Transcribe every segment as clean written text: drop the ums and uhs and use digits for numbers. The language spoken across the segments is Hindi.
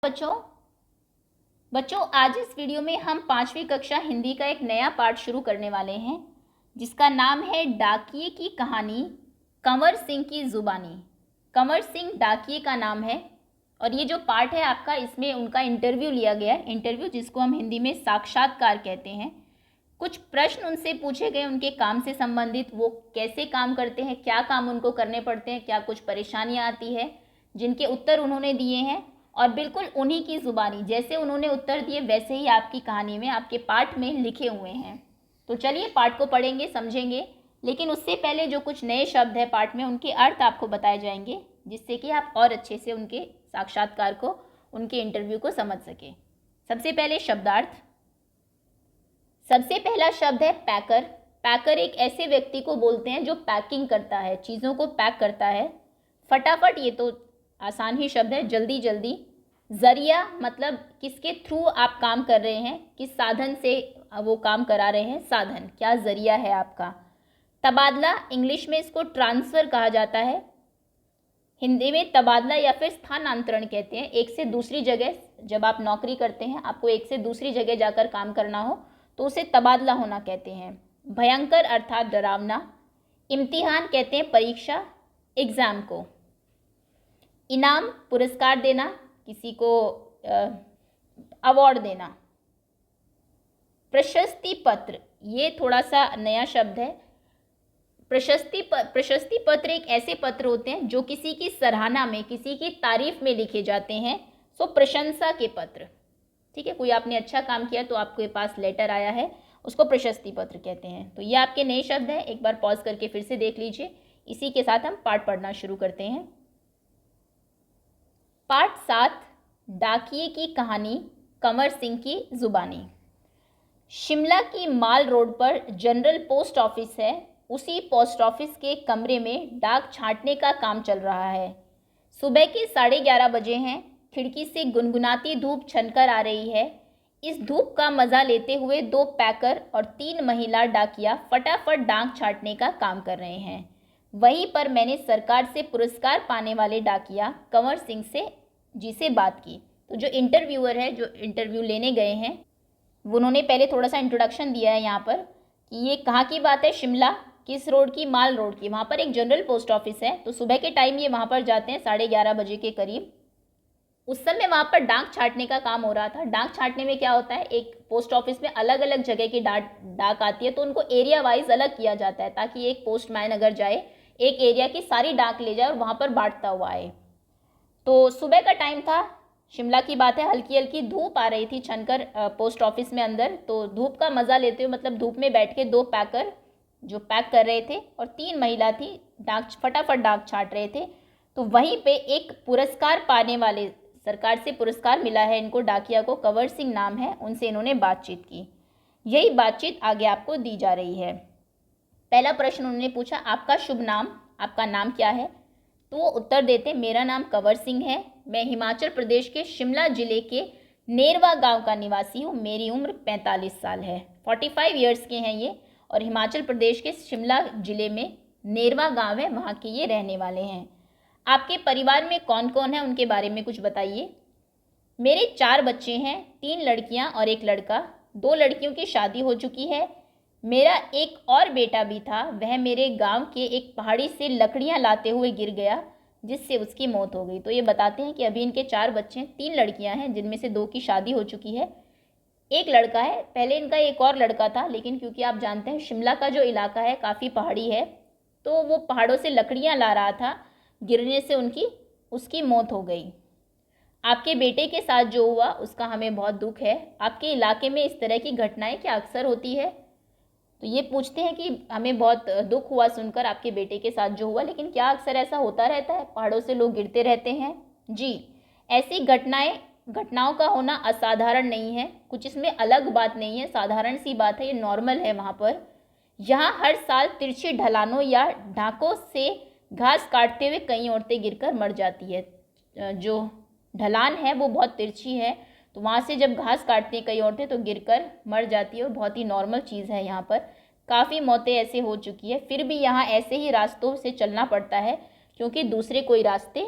बच्चों बच्चों आज इस वीडियो में हम 5वीं कक्षा हिंदी का एक नया पाठ शुरू करने वाले हैं जिसका नाम है डाकिये की कहानी कंवर सिंह की जुबानी। कंवर सिंह डाकिये का नाम है और ये जो पाठ है आपका, इसमें उनका इंटरव्यू लिया गया है। इंटरव्यू जिसको हम हिंदी में साक्षात्कार कहते हैं। कुछ प्रश्न उनसे पूछे गए उनके काम से संबंधित, वो कैसे काम करते हैं, क्या काम उनको करने पड़ते हैं, क्या कुछ परेशानियां आती है, जिनके उत्तर उन्होंने दिए हैं। और बिल्कुल उन्हीं की ज़ुबानी, जैसे उन्होंने उत्तर दिए वैसे ही आपकी कहानी में, आपके पाठ में लिखे हुए हैं। तो चलिए पाठ को पढ़ेंगे, समझेंगे, लेकिन उससे पहले जो कुछ नए शब्द है पाठ में उनके अर्थ आपको बताए जाएंगे, जिससे कि आप और अच्छे से उनके साक्षात्कार को, उनके इंटरव्यू को समझ सकें। सबसे पहले शब्दार्थ। सबसे पहला शब्द है पैकर। पैकर एक ऐसे व्यक्ति को बोलते हैं जो पैकिंग करता है, चीज़ों को पैक करता है। फटाफट, ये तो आसान ही शब्द है, जल्दी जल्दी। ज़रिया मतलब किसके थ्रू आप काम कर रहे हैं, किस साधन से वो काम करा रहे हैं, साधन, क्या ज़रिया है आपका। तबादला, इंग्लिश में इसको ट्रांसफ़र कहा जाता है, हिंदी में तबादला या फिर स्थानांतरण कहते हैं। एक से दूसरी जगह, जब आप नौकरी करते हैं, आपको एक से दूसरी जगह जाकर काम करना हो तो उसे तबादला होना कहते हैं। भयंकर अर्थात डरावना। इम्तिहान कहते हैं परीक्षा, एग्ज़ाम को। इनाम, पुरस्कार देना, किसी को अवार्ड देना। प्रशस्ति पत्र, ये थोड़ा सा नया शब्द है। प्रशस्ति पत्र एक ऐसे पत्र होते हैं जो किसी की सराहना में, किसी की तारीफ में लिखे जाते हैं। सो प्रशंसा के पत्र, ठीक है। कोई आपने अच्छा काम किया तो आपके पास लेटर आया है, उसको प्रशस्ति पत्र कहते हैं। तो ये आपके नए शब्द हैं, एक बार पॉज करके फिर से देख लीजिए। इसी के साथ हम पाठ पढ़ना शुरू करते हैं। पाठ 7, डाकिये की कहानी कंवर सिंह की जुबानी। शिमला की माल रोड पर जनरल पोस्ट ऑफिस है। उसी पोस्ट ऑफिस के कमरे में डाक छांटने का काम चल रहा है। सुबह के 11:30 बजे हैं। खिड़की से गुनगुनाती धूप छनकर आ रही है। इस धूप का मज़ा लेते हुए 2 पैकर और 3 महिला डाकिया फटाफट डाक छांटने का काम कर रहे हैं। वहीं पर मैंने सरकार से पुरस्कार पाने वाले डाकिया कंवर सिंह से बात की। तो जो इंटरव्यूअर है, जो इंटरव्यू लेने गए हैं, उन्होंने पहले थोड़ा सा इंट्रोडक्शन दिया है यहाँ पर कि ये कहाँ की बात है, शिमला, किस रोड की, माल रोड की। वहाँ पर एक जनरल पोस्ट ऑफिस है। तो सुबह के टाइम ये वहाँ पर जाते हैं 11:30 बजे के करीब। उस समय वहाँ पर डाक छांटने का काम हो रहा था। डाक छांटने में क्या होता है, एक पोस्ट ऑफिस में अलग अलग जगह की डाक आती है, तो उनको एरिया वाइज अलग किया जाता है ताकि एक पोस्टमैन अगर जाए, एक एरिया की सारी डाक ले जाए और वहाँ पर बांटता हुआ आए। तो सुबह का टाइम था, शिमला की बात है, हल्की हल्की धूप आ रही थी छनकर पोस्ट ऑफिस में अंदर। तो धूप का मज़ा लेते हुए, मतलब धूप में बैठ के 2 पैकर जो पैक कर रहे थे और 3 महिला थी, फटाफट डाक छांट रहे थे। तो वहीं पे एक पुरस्कार पाने वाले, सरकार से पुरस्कार मिला है इनको, डाकिया को, कंवर सिंह नाम है, उनसे इन्होंने बातचीत की। यही बातचीत आगे आपको दी जा रही है। पहला प्रश्न उन्होंने पूछा, आपका शुभ नाम, आपका नाम क्या है। तो वो उत्तर देते, मेरा नाम कंवर सिंह है, मैं हिमाचल प्रदेश के शिमला ज़िले के नेरवा गांव का निवासी हूँ, मेरी उम्र 45 साल है। 45 ईयर्स के हैं ये, और हिमाचल प्रदेश के शिमला ज़िले में नेरवा गांव है, वहाँ के ये रहने वाले हैं। आपके परिवार में कौन कौन है, उनके बारे में कुछ बताइए। मेरे 4 बच्चे हैं, 3 लड़कियाँ और 1 लड़का। 2 लड़कियों की शादी हो चुकी है। मेरा एक और बेटा भी था, वह मेरे गांव के एक पहाड़ी से लकड़ियां लाते हुए गिर गया, जिससे उसकी मौत हो गई। तो ये बताते हैं कि अभी इनके 4 बच्चे हैं, 3 लड़कियां हैं, जिनमें से 2 की शादी हो चुकी है, 1 लड़का है। पहले इनका एक और लड़का था, लेकिन क्योंकि आप जानते हैं शिमला का जो इलाका है काफ़ी पहाड़ी है, तो वो पहाड़ों से लकड़ियाँ ला रहा था, गिरने से उसकी मौत हो गई। आपके बेटे के साथ जो हुआ उसका हमें बहुत दुख है। आपके इलाके में इस तरह की घटनाएँ क्या अक्सर होती है। तो ये पूछते हैं कि हमें बहुत दुख हुआ सुनकर आपके बेटे के साथ जो हुआ, लेकिन क्या अक्सर ऐसा होता रहता है, पहाड़ों से लोग गिरते रहते हैं। जी, ऐसी घटनाओं का होना असाधारण नहीं है, कुछ इसमें अलग बात नहीं है, साधारण सी बात है, ये नॉर्मल है। वहाँ पर यहाँ हर साल तिरछी ढलानों या ढाकों से घास काटते हुए कई औरतें गिरकर मर जाती है। जो ढलान है वो बहुत तिरछी है, तो वहाँ से जब घास काटती हैं कई औरतें तो गिरकर मर जाती है, और बहुत ही नॉर्मल चीज़ है। यहाँ पर काफ़ी मौतें ऐसे हो चुकी है, फिर भी यहाँ ऐसे ही रास्तों से चलना पड़ता है, क्योंकि दूसरे कोई रास्ते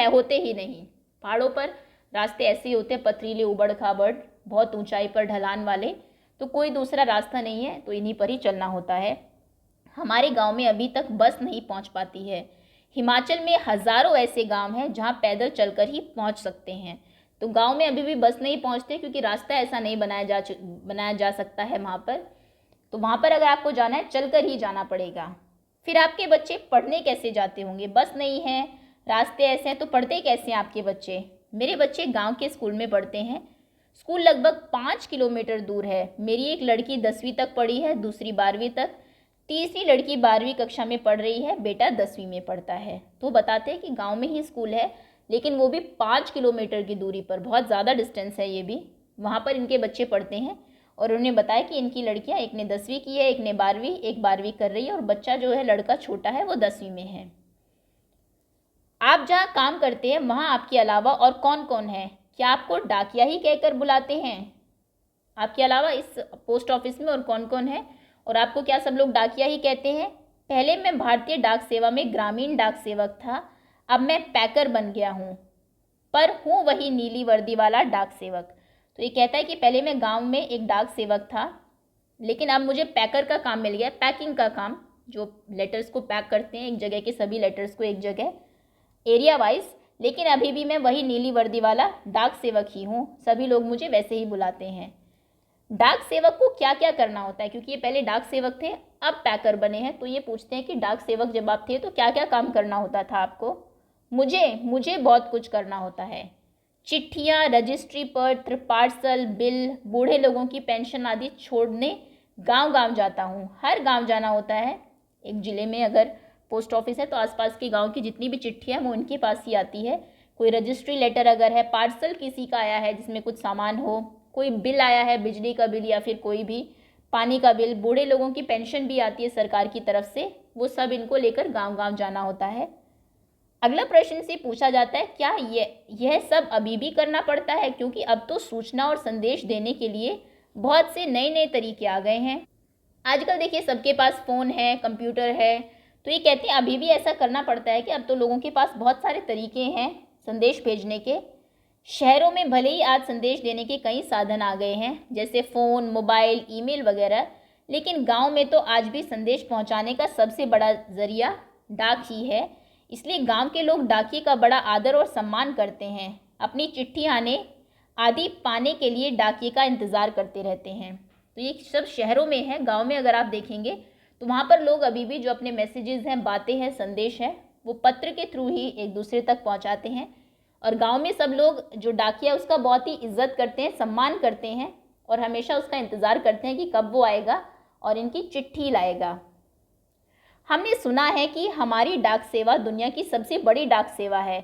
होते ही नहीं। पहाड़ों पर रास्ते ऐसे ही होते हैं, पथरीले, उबड़ खाबड़, बहुत ऊंचाई पर ढलान वाले, तो कोई दूसरा रास्ता नहीं है, तो इन्हीं पर ही चलना होता है। हमारे गांव में अभी तक बस नहीं पहुंच पाती है। हिमाचल में हज़ारों ऐसे गांव हैं जहां पैदल चलकर ही पहुंच सकते हैं, तो गांव में अभी भी बस नहीं पहुंचते क्योंकि रास्ता ऐसा नहीं बनाया जा सकता है वहाँ पर। तो वहाँ पर अगर आपको जाना है, चलकर ही जाना पड़ेगा। फिर आपके बच्चे पढ़ने कैसे जाते होंगे? बस नहीं है, रास्ते ऐसे हैं, तो पढ़ते कैसे हैं आपके बच्चे? मेरे बच्चे गांव के स्कूल में पढ़ते हैं। स्कूल लगभग 5 किलोमीटर दूर है। मेरी एक लड़की 10वीं तक पढ़ी है, दूसरी 12वीं तक, तीसरी लड़की 12वीं कक्षा में पढ़ रही है, बेटा 10वीं में पढ़ता है। तो बताते हैं कि गांव में ही स्कूल है, लेकिन वो भी 5 किलोमीटर की दूरी पर, बहुत ज़्यादा डिस्टेंस है ये भी। वहाँ पर इनके बच्चे पढ़ते हैं और उन्होंने बताया कि इनकी लड़कियाँ, एक ने 10वीं की है, एक ने 12वीं, एक 12वीं कर रही है, और बच्चा जो है लड़का छोटा है वो 10वीं में है। आप जहाँ काम करते हैं वहाँ आपके अलावा और कौन कौन है? क्या आपको डाकिया ही कहकर बुलाते हैं? आपके अलावा इस पोस्ट ऑफिस में और कौन कौन है, और आपको क्या सब लोग डाकिया ही कहते हैं? पहले मैं भारतीय डाक सेवा में ग्रामीण डाक सेवक था, अब मैं पैकर बन गया हूँ, पर हूँ वही नीली वर्दी वाला डाक सेवक। तो ये कहता है कि पहले मैं गांव में एक डाक सेवक था, लेकिन अब मुझे पैकर का काम मिल गया, पैकिंग का काम, जो लेटर्स को पैक करते हैं, एक जगह के सभी लेटर्स को एक जगह, एरिया वाइज। लेकिन अभी भी मैं वही नीली वर्दी वाला डाक सेवक ही हूँ, सभी लोग मुझे वैसे ही बुलाते हैं। डाक सेवक को क्या क्या करना होता है? क्योंकि ये पहले डाक सेवक थे, अब पैकर बने हैं, तो ये पूछते हैं कि डाक सेवक जब आप थे तो क्या क्या काम करना होता था आपको? मुझे बहुत कुछ करना होता है। चिट्ठियाँ, रजिस्ट्री पत्र, पार्सल, बिल, बूढ़े लोगों की पेंशन आदि छोड़ने गांव गांव जाता हूँ। हर गांव जाना होता है। एक ज़िले में अगर पोस्ट ऑफिस है तो आसपास के गांव की जितनी भी चिट्ठियाँ वो इनके पास ही आती है। कोई रजिस्ट्री लेटर अगर है, पार्सल किसी का आया है जिसमें कुछ सामान हो, कोई बिल आया है, बिजली का बिल या फिर कोई भी पानी का बिल, बूढ़े लोगों की पेंशन भी आती है सरकार की तरफ से, वो सब इनको लेकर गांव गांव जाना होता है। अगला प्रश्न से पूछा जाता है, क्या यह सब अभी भी करना पड़ता है? क्योंकि अब तो सूचना और संदेश देने के लिए बहुत से नए नए तरीके आ गए हैं। आजकल देखिए सबके पास फ़ोन है, कंप्यूटर है, तो ये कहते हैं अभी भी ऐसा करना पड़ता है कि अब तो लोगों के पास बहुत सारे तरीके हैं संदेश भेजने के। शहरों में भले ही आज संदेश देने के कई साधन आ गए हैं, जैसे फ़ोन, मोबाइल, ईमेल वगैरह, लेकिन गांव में तो आज भी संदेश पहुंचाने का सबसे बड़ा ज़रिया डाक ही है। इसलिए गांव के लोग डाकिये का बड़ा आदर और सम्मान करते हैं। अपनी चिट्ठी आने आदि पाने के लिए डाकिये का इंतज़ार करते रहते हैं। तो ये सब शहरों में है। गांव में अगर आप देखेंगे तो वहाँ पर लोग अभी भी जो अपने मैसेजेस हैं, बातें हैं, संदेश हैं, वो पत्र के थ्रू ही एक दूसरे तक पहुँचाते हैं। और गांव में सब लोग जो डाकिया है उसका बहुत ही इज्जत करते हैं, सम्मान करते हैं, और हमेशा उसका इंतज़ार करते हैं कि कब वो आएगा और इनकी चिट्ठी लाएगा। हमने सुना है कि हमारी डाक सेवा दुनिया की सबसे बड़ी डाक सेवा है।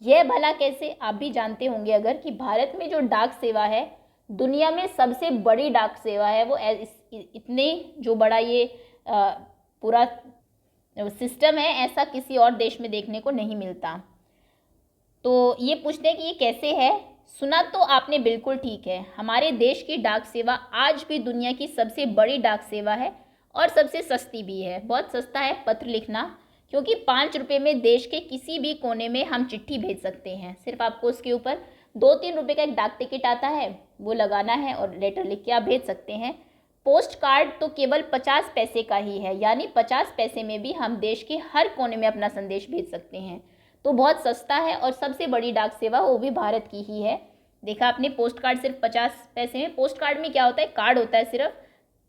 यह भला कैसे? आप भी जानते होंगे अगर कि भारत में जो डाक सेवा है दुनिया में सबसे बड़ी डाक सेवा है। वो इतने जो बड़ा ये पूरा सिस्टम है, ऐसा किसी और देश में देखने को नहीं मिलता। तो ये पूछते हैं कि ये कैसे है? सुना तो आपने बिल्कुल ठीक है। हमारे देश की डाक सेवा आज भी दुनिया की सबसे बड़ी डाक सेवा है और सबसे सस्ती भी है। बहुत सस्ता है पत्र लिखना, क्योंकि 5 रुपये में देश के किसी भी कोने में हम चिट्ठी भेज सकते हैं। सिर्फ आपको उसके ऊपर 2-3 रुपये का एक डाक टिकट आता है, वो लगाना है और लेटर लिख के आप भेज सकते हैं। पोस्ट कार्ड तो केवल 50 पैसे का ही है, यानी 50 पैसे में भी हम देश के हर कोने में अपना संदेश भेज सकते हैं। तो बहुत सस्ता है और सबसे बड़ी डाक सेवा वो भी भारत की ही है। देखा आपने, पोस्ट कार्ड सिर्फ 50 पैसे में। पोस्ट कार्ड में क्या होता है? कार्ड होता है सिर्फ,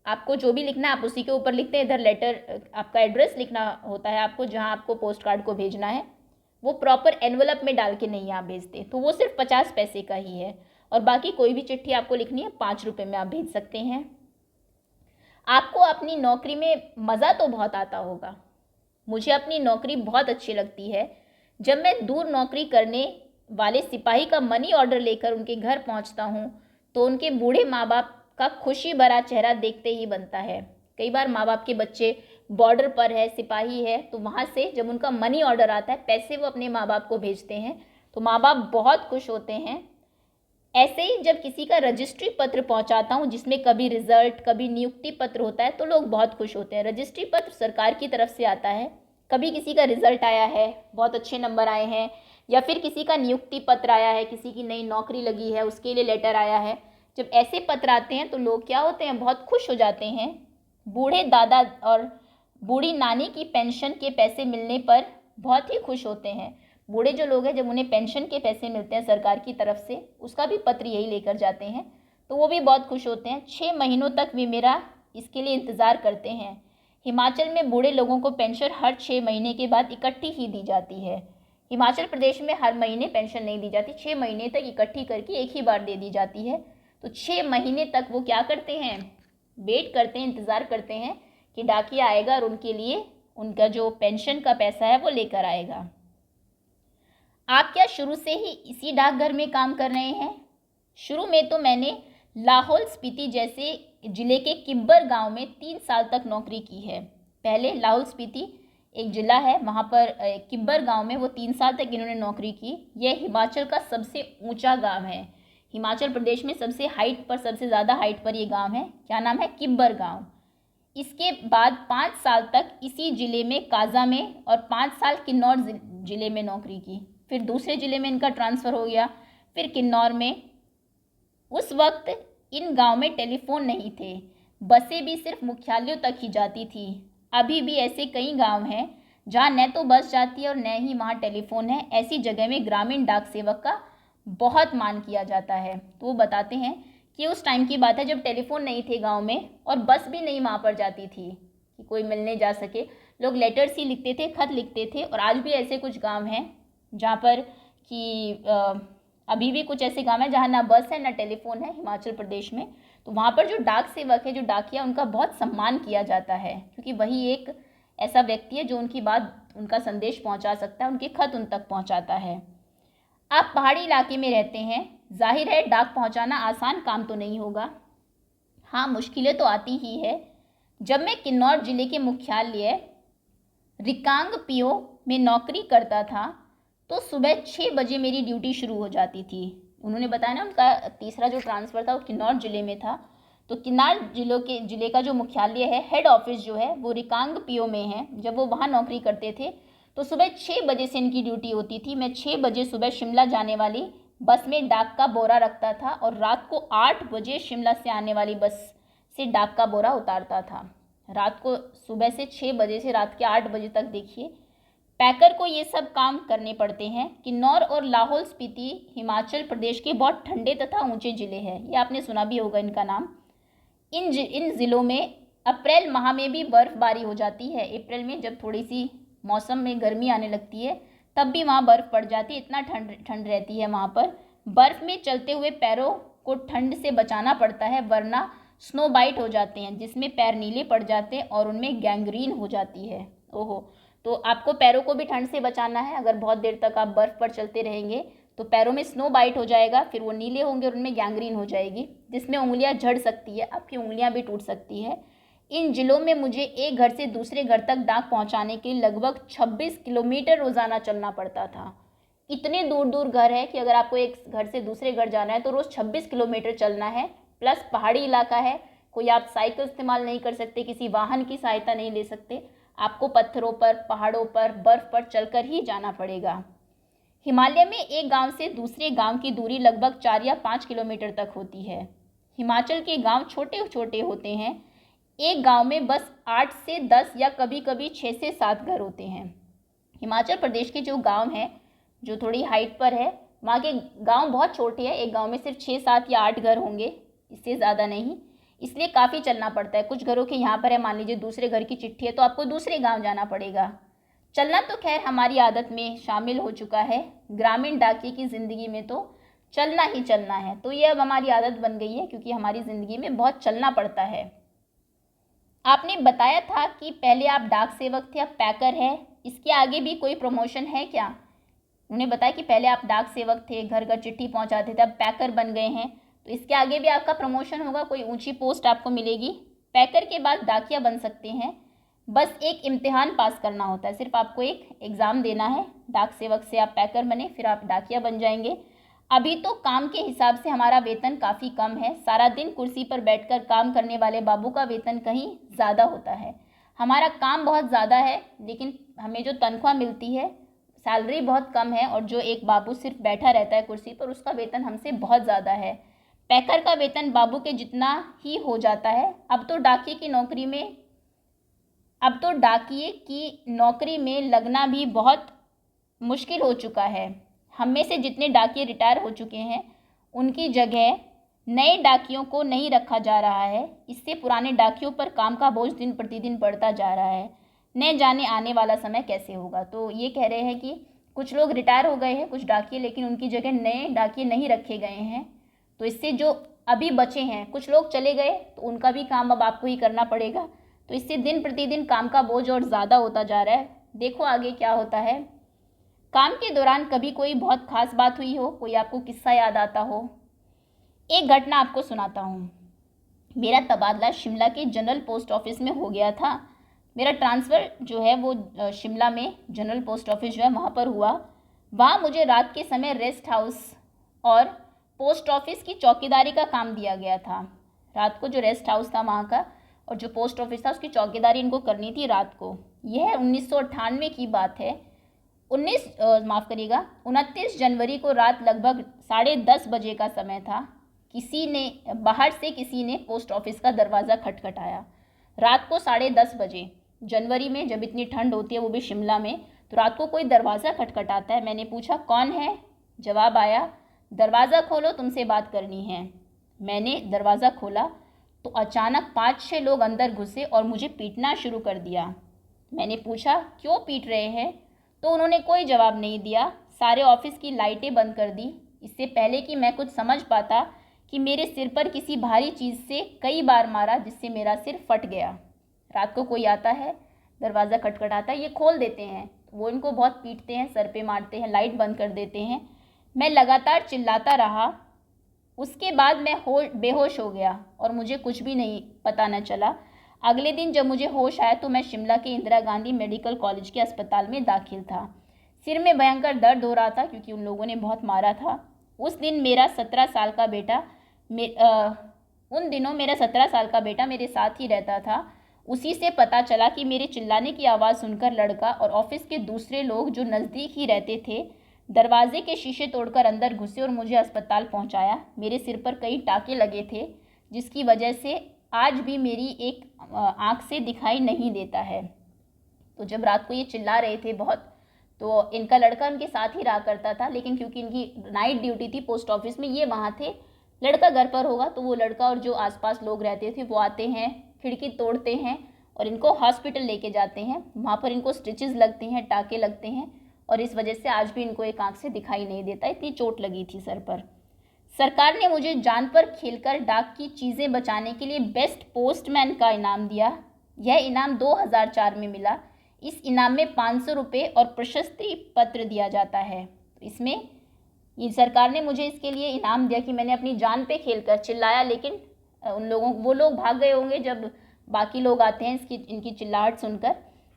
आपको जो भी लिखना है आप उसी के ऊपर लिखते हैं। इधर लेटर, आपका एड्रेस लिखना होता है आपको, जहां आपको पोस्ट कार्ड को भेजना है। वो प्रॉपर एनवलप में डाल के नहीं आप भेजते, तो वो सिर्फ 50 पैसे का ही है। और बाकी कोई भी चिट्ठी आपको लिखनी है 5 रुपये में आप भेज सकते हैं। आपको अपनी नौकरी में मज़ा तो बहुत आता होगा। मुझे अपनी नौकरी बहुत अच्छी लगती है। जब मैं दूर नौकरी करने वाले सिपाही का मनी ऑर्डर लेकर उनके घर पहुंचता हूं, तो उनके बूढ़े माँ बाप का खुशी भरा चेहरा देखते ही बनता है। कई बार माँ बाप के बच्चे बॉर्डर पर है, सिपाही है, तो वहाँ से जब उनका मनी ऑर्डर आता है, पैसे वो अपने माँ बाप को भेजते हैं, तो माँ बाप बहुत खुश होते हैं। ऐसे ही जब किसी का रजिस्ट्री पत्र पहुंचाता हूं, जिसमें कभी रिजल्ट, कभी नियुक्ति पत्र होता है, तो लोग बहुत खुश होते हैं। रजिस्ट्री पत्र सरकार की तरफ से आता है। कभी किसी का रिजल्ट आया है, बहुत अच्छे नंबर आए हैं, या फिर किसी का नियुक्ति पत्र आया है, किसी की नई नौकरी लगी है, उसके लिए लेटर आया है। जब ऐसे पत्र आते हैं तो लोग क्या होते हैं, बहुत खुश हो जाते हैं। बूढ़े दादा और बूढ़ी नानी की पेंशन के पैसे मिलने पर बहुत ही खुश होते हैं। बूढ़े जो लोग हैं, जब उन्हें पेंशन के पैसे मिलते हैं सरकार की तरफ से, उसका भी पत्र यही लेकर जाते हैं, तो वो भी बहुत खुश होते हैं। 6 महीनों तक वे मेरा इसके लिए इंतज़ार करते हैं। हिमाचल में बूढ़े लोगों को पेंशन हर 6 महीने के बाद इकट्ठी ही दी जाती है। हिमाचल प्रदेश में हर महीने पेंशन नहीं दी जाती, 6 महीने तक इकट्ठी करके एक ही बार दे दी जाती है। तो 6 महीने तक वो क्या करते हैं, वेट करते हैं, इंतज़ार करते हैं कि डाकिया आएगा और उनके लिए उनका जो पेंशन का पैसा है वो लेकर आएगा। आप क्या शुरू से ही इसी डाकघर में काम कर रहे हैं? शुरू में तो मैंने लाहौल स्पीति जैसे ज़िले के किब्बर गांव में 3 साल तक नौकरी की है। पहले लाहौल स्पीति एक ज़िला है, वहाँ पर किब्बर गांव में वो 3 साल तक इन्होंने नौकरी की। यह हिमाचल का सबसे ऊंचा गांव है। हिमाचल प्रदेश में सबसे हाइट पर, सबसे ज़्यादा हाइट पर ये गांव है। क्या नाम है? किब्बर गांव। इसके बाद 5 साल तक इसी ज़िले में काजा में और 5 साल किन्नौर ज़िले में नौकरी की। फिर दूसरे ज़िले में इनका ट्रांसफ़र हो गया, फिर किन्नौर में। उस वक्त इन गांव में टेलीफोन नहीं थे, बसें भी सिर्फ मुख्यालयों तक ही जाती थी। अभी भी ऐसे कई गांव हैं जहां न तो बस जाती है और न ही वहां टेलीफोन है। ऐसी जगह में ग्रामीण डाक सेवक का बहुत मान किया जाता है। तो वो बताते हैं कि उस टाइम की बात है जब टेलीफोन नहीं थे गांव में और बस भी नहीं वहाँ पर जाती थी कि कोई मिलने जा सके। लोग लेटर्स ही लिखते थे, खत लिखते थे। और आज भी ऐसे कुछ गांव हैं जहाँ पर कि अभी भी कुछ ऐसे गांव हैं जहाँ ना बस है ना टेलीफोन है हिमाचल प्रदेश में। तो वहाँ पर जो डाक सेवक है, जो डाकिया, उनका बहुत सम्मान किया जाता है, क्योंकि वही एक ऐसा व्यक्ति है जो उनकी बात, उनका संदेश पहुँचा सकता है, उनके खत उन तक पहुँचाता है। आप पहाड़ी इलाके में रहते हैं, जाहिर है डाक पहुँचाना आसान काम तो नहीं होगा। हाँ, मुश्किलें तो आती ही है। जब मैं किन्नौर ज़िले के मुख्यालय रिकांग पीओ में नौकरी करता था तो सुबह 6 बजे मेरी ड्यूटी शुरू हो जाती थी। उन्होंने बताया ना, उनका तीसरा जो ट्रांसफ़र था वो किन्नौर ज़िले में था। तो किन्नौर ज़िले का जो मुख्यालय है, हेड ऑफिस जो है, वो रिकांग पीओ में है। जब वो वहाँ नौकरी करते थे तो सुबह 6 बजे से इनकी ड्यूटी होती थी। मैं 6 बजे सुबह शिमला जाने वाली बस में डाक का बोरा रखता था और रात को 8 बजे शिमला से आने वाली बस से डाक का बोरा उतारता था। रात को सुबह से 6 बजे से रात के 8 बजे तक देखिए, पैकर को ये सब काम करने पड़ते हैं। किन्नौर और लाहौल स्पीति हिमाचल प्रदेश के बहुत ठंडे तथा ऊंचे ज़िले हैं। ये आपने सुना भी होगा इनका नाम। इन ज़िलों में अप्रैल माह में भी बर्फ़बारी हो जाती है। अप्रैल में जब थोड़ी सी मौसम में गर्मी आने लगती है तब भी वहाँ बर्फ़ पड़ जाती है। इतना ठंड रहती है वहाँ पर। बर्फ़ में चलते हुए पैरों को ठंड से बचाना पड़ता है, वरना स्नो बाइट हो जाते हैं, जिसमें पैर नीले पड़ जाते हैं और उनमें गैंग्रीन हो जाती है। ओहो, तो आपको पैरों को भी ठंड से बचाना है। अगर बहुत देर तक आप बर्फ़ पर चलते रहेंगे तो पैरों में स्नो बाइट हो जाएगा, फिर वो नीले होंगे और उनमें गैंग्रीन हो जाएगी, जिसमें उंगलियां झड़ सकती है, आपकी उंगलियां भी टूट सकती है। इन ज़िलों में मुझे एक घर से दूसरे घर तक डाक पहुंचाने के लिए लगभग 26 किलोमीटर रोज़ाना चलना पड़ता था। इतने दूर दूर घर है कि अगर आपको एक घर से दूसरे घर जाना है तो रोज़ 26 किलोमीटर चलना है। प्लस पहाड़ी इलाका है, कोई आप साइकिल इस्तेमाल नहीं कर सकते, किसी वाहन की सहायता नहीं ले सकते। आपको पत्थरों पर, पहाड़ों पर, बर्फ़ पर चलकर ही जाना पड़ेगा। हिमालय में एक गांव से दूसरे गांव की दूरी लगभग 4 या 5 किलोमीटर तक होती है। हिमाचल के गांव छोटे छोटे होते हैं। एक गांव में बस 8 से 10 या कभी कभी 6 से 7 घर होते हैं। हिमाचल प्रदेश के जो गांव हैं, जो थोड़ी हाइट पर है, वहाँ के गांव बहुत छोटे हैं। एक गांव में सिर्फ 6, 7 या 8 घर होंगे, इससे ज़्यादा नहीं। इसलिए काफ़ी चलना पड़ता है। कुछ घरों के यहाँ पर है, मान लीजिए दूसरे घर की चिट्ठी है तो आपको दूसरे गांव जाना पड़ेगा। चलना तो खैर हमारी आदत में शामिल हो चुका है। ग्रामीण डाकिये की ज़िंदगी में तो चलना ही चलना है। तो ये अब हमारी आदत बन गई है, क्योंकि हमारी ज़िंदगी में बहुत चलना पड़ता है। आपने बताया था कि पहले आप डाक सेवक थे, अब पैकर है। इसके आगे भी कोई प्रमोशन है क्या? उन्होंने बताया कि पहले आप डाक सेवक थे, घर घर चिट्ठी पहुंचाते थे, अब पैकर बन गए हैं। तो इसके आगे भी आपका प्रमोशन होगा, कोई ऊंची पोस्ट आपको मिलेगी। पैकर के बाद डाकिया बन सकते हैं। बस एक इम्तिहान पास करना होता है, सिर्फ आपको एक एग्ज़ाम देना है। डाक सेवक से आप पैकर बने, फिर आप डाकिया बन जाएंगे। अभी तो काम के हिसाब से हमारा वेतन काफ़ी कम है। सारा दिन कुर्सी पर बैठकर काम करने वाले बाबू का वेतन कहीं ज़्यादा होता है। हमारा काम बहुत ज़्यादा है, लेकिन हमें जो तनख्वाह मिलती है सैलरी बहुत कम है और जो एक बाबू सिर्फ बैठा रहता है कुर्सी पर उसका वेतन हमसे बहुत ज़्यादा है। पैकर का वेतन बाबू के जितना ही हो जाता है। अब तो डाकिये की नौकरी में लगना भी बहुत मुश्किल हो चुका है। हम में से जितने डाकिये रिटायर हो चुके हैं उनकी जगह नए डाकियों को नहीं रखा जा रहा है। इससे पुराने डाकियों पर काम का बोझ दिन प्रतिदिन बढ़ता जा रहा है। न जाने आने वाला समय कैसे होगा। तो ये कह रहे हैं कि कुछ लोग रिटायर हो गए हैं कुछ डाकिये, लेकिन उनकी जगह नए डाकिये नहीं रखे गए हैं। तो इससे जो अभी बचे हैं, कुछ लोग चले गए तो उनका भी काम अब आपको ही करना पड़ेगा। तो इससे दिन प्रतिदिन काम का बोझ और ज़्यादा होता जा रहा है। देखो आगे क्या होता है। काम के दौरान कभी कोई बहुत खास बात हुई हो, कोई आपको किस्सा याद आता हो। एक घटना आपको सुनाता हूँ। मेरा तबादला शिमला के जनरल पोस्ट ऑफिस में हो गया था। मेरा ट्रांसफ़र जो है वो शिमला में जनरल पोस्ट ऑफिस जो है वहाँ पर हुआ। वहाँ मुझे रात के समय रेस्ट हाउस और पोस्ट ऑफिस की चौकीदारी का काम दिया गया था। रात को जो रेस्ट हाउस था वहाँ का और जो पोस्ट ऑफिस था उसकी चौकीदारी इनको करनी थी रात को। यह 1998 की बात है। 29 जनवरी को रात लगभग 10:30 बजे का समय था। बाहर से किसी ने पोस्ट ऑफिस का दरवाज़ा खटखटाया। रात को 10:30 बजे, जनवरी में जब इतनी ठंड होती है वो भी शिमला में, तो रात को कोई दरवाज़ा खटखटाता है। मैंने पूछा कौन है। जवाब आया दरवाज़ा खोलो, तुमसे बात करनी है। मैंने दरवाज़ा खोला तो अचानक 5-6 लोग अंदर घुसे और मुझे पीटना शुरू कर दिया। मैंने पूछा क्यों पीट रहे हैं, तो उन्होंने कोई जवाब नहीं दिया। सारे ऑफिस की लाइटें बंद कर दी। इससे पहले कि मैं कुछ समझ पाता कि मेरे सिर पर किसी भारी चीज़ से कई बार मारा, जिससे मेरा सिर फट गया। रात को कोई आता है, दरवाज़ा खटखटाता है, ये खोल देते हैं। वो इनको बहुत पीटते हैं, सर पे मारते हैं, लाइट बंद कर देते हैं। मैं लगातार चिल्लाता रहा। उसके बाद मैं बेहोश हो गया और मुझे कुछ भी नहीं पता न चला। अगले दिन जब मुझे होश आया तो मैं शिमला के इंदिरा गांधी मेडिकल कॉलेज के अस्पताल में दाखिल था। सिर में भयंकर दर्द हो रहा था क्योंकि उन लोगों ने बहुत मारा था। उस दिन मेरा 17 साल का बेटा उन दिनों मेरा 17 साल का बेटा मेरे साथ ही रहता था। उसी से पता चला कि मेरे चिल्लाने की आवाज़ सुनकर लड़का और ऑफिस के दूसरे लोग जो नज़दीक ही रहते थे दरवाजे के शीशे तोड़कर अंदर घुसे और मुझे अस्पताल पहुंचाया। मेरे सिर पर कई टाँके लगे थे जिसकी वजह से आज भी मेरी एक आँख से दिखाई नहीं देता है। तो जब रात को ये चिल्ला रहे थे बहुत, तो इनका लड़का उनके साथ ही रहा करता था, लेकिन क्योंकि इनकी नाइट ड्यूटी थी पोस्ट ऑफिस में, ये वहाँ थे। लड़का घर पर होगा तो वो लड़का और जो आसपास लोग रहते थे वो आते हैं, खिड़की तोड़ते हैं और इनको हॉस्पिटल लेके जाते हैं। वहाँ पर इनको स्टिचेस लगते हैं, टाँके लगते हैं और इस वजह से आज भी इनको एक आँख से दिखाई नहीं देता। इतनी चोट लगी थी सर पर। सरकार ने मुझे जान पर खेलकर डाक की चीज़ें बचाने के लिए बेस्ट पोस्टमैन का इनाम दिया। यह इनाम 2004 में मिला। इस इनाम में 500 रुपये और प्रशस्ति पत्र दिया जाता है। तो इसमें ये सरकार ने मुझे इसके लिए इनाम दिया कि मैंने अपनी जान पे खेलकर चिल्लाया, लेकिन वो लोग भाग गए होंगे जब बाकी लोग आते हैं इनकी चिल्लाहट सुनकर।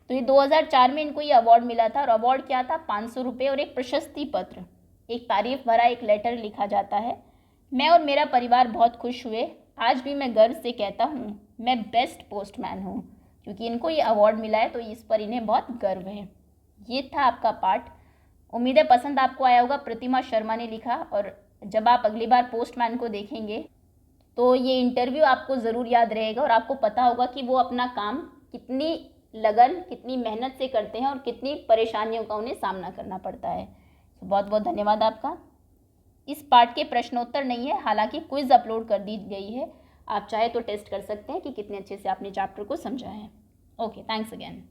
तो ये 2004 में इनको ये अवार्ड मिला था और अवार्ड क्या था, 500 रुपये और एक प्रशस्ति पत्र, एक तारीफ भरा एक लेटर लिखा जाता है। मैं और मेरा परिवार बहुत खुश हुए। आज भी मैं गर्व से कहता हूँ मैं बेस्ट पोस्टमैन हूँ, क्योंकि इनको ये अवार्ड मिला है तो इस पर इन्हें बहुत गर्व है। ये था आपका पाठ। उम्मीद है पसंद आपको आया होगा। प्रतिमा शर्मा ने लिखा। और जब आप अगली बार पोस्टमैन को देखेंगे तो ये इंटरव्यू आपको ज़रूर याद रहेगा और आपको पता होगा कि वो अपना काम कितनी लगन, कितनी मेहनत से करते हैं और कितनी परेशानियों का उन्हें सामना करना पड़ता है। तो बहुत बहुत धन्यवाद आपका। इस पाठ के प्रश्नोत्तर नहीं है, हालांकि क्विज़ अपलोड कर दी गई है। आप चाहे तो टेस्ट कर सकते हैं कि कितने अच्छे से आपने चैप्टर को समझा है। Okay, thanks again.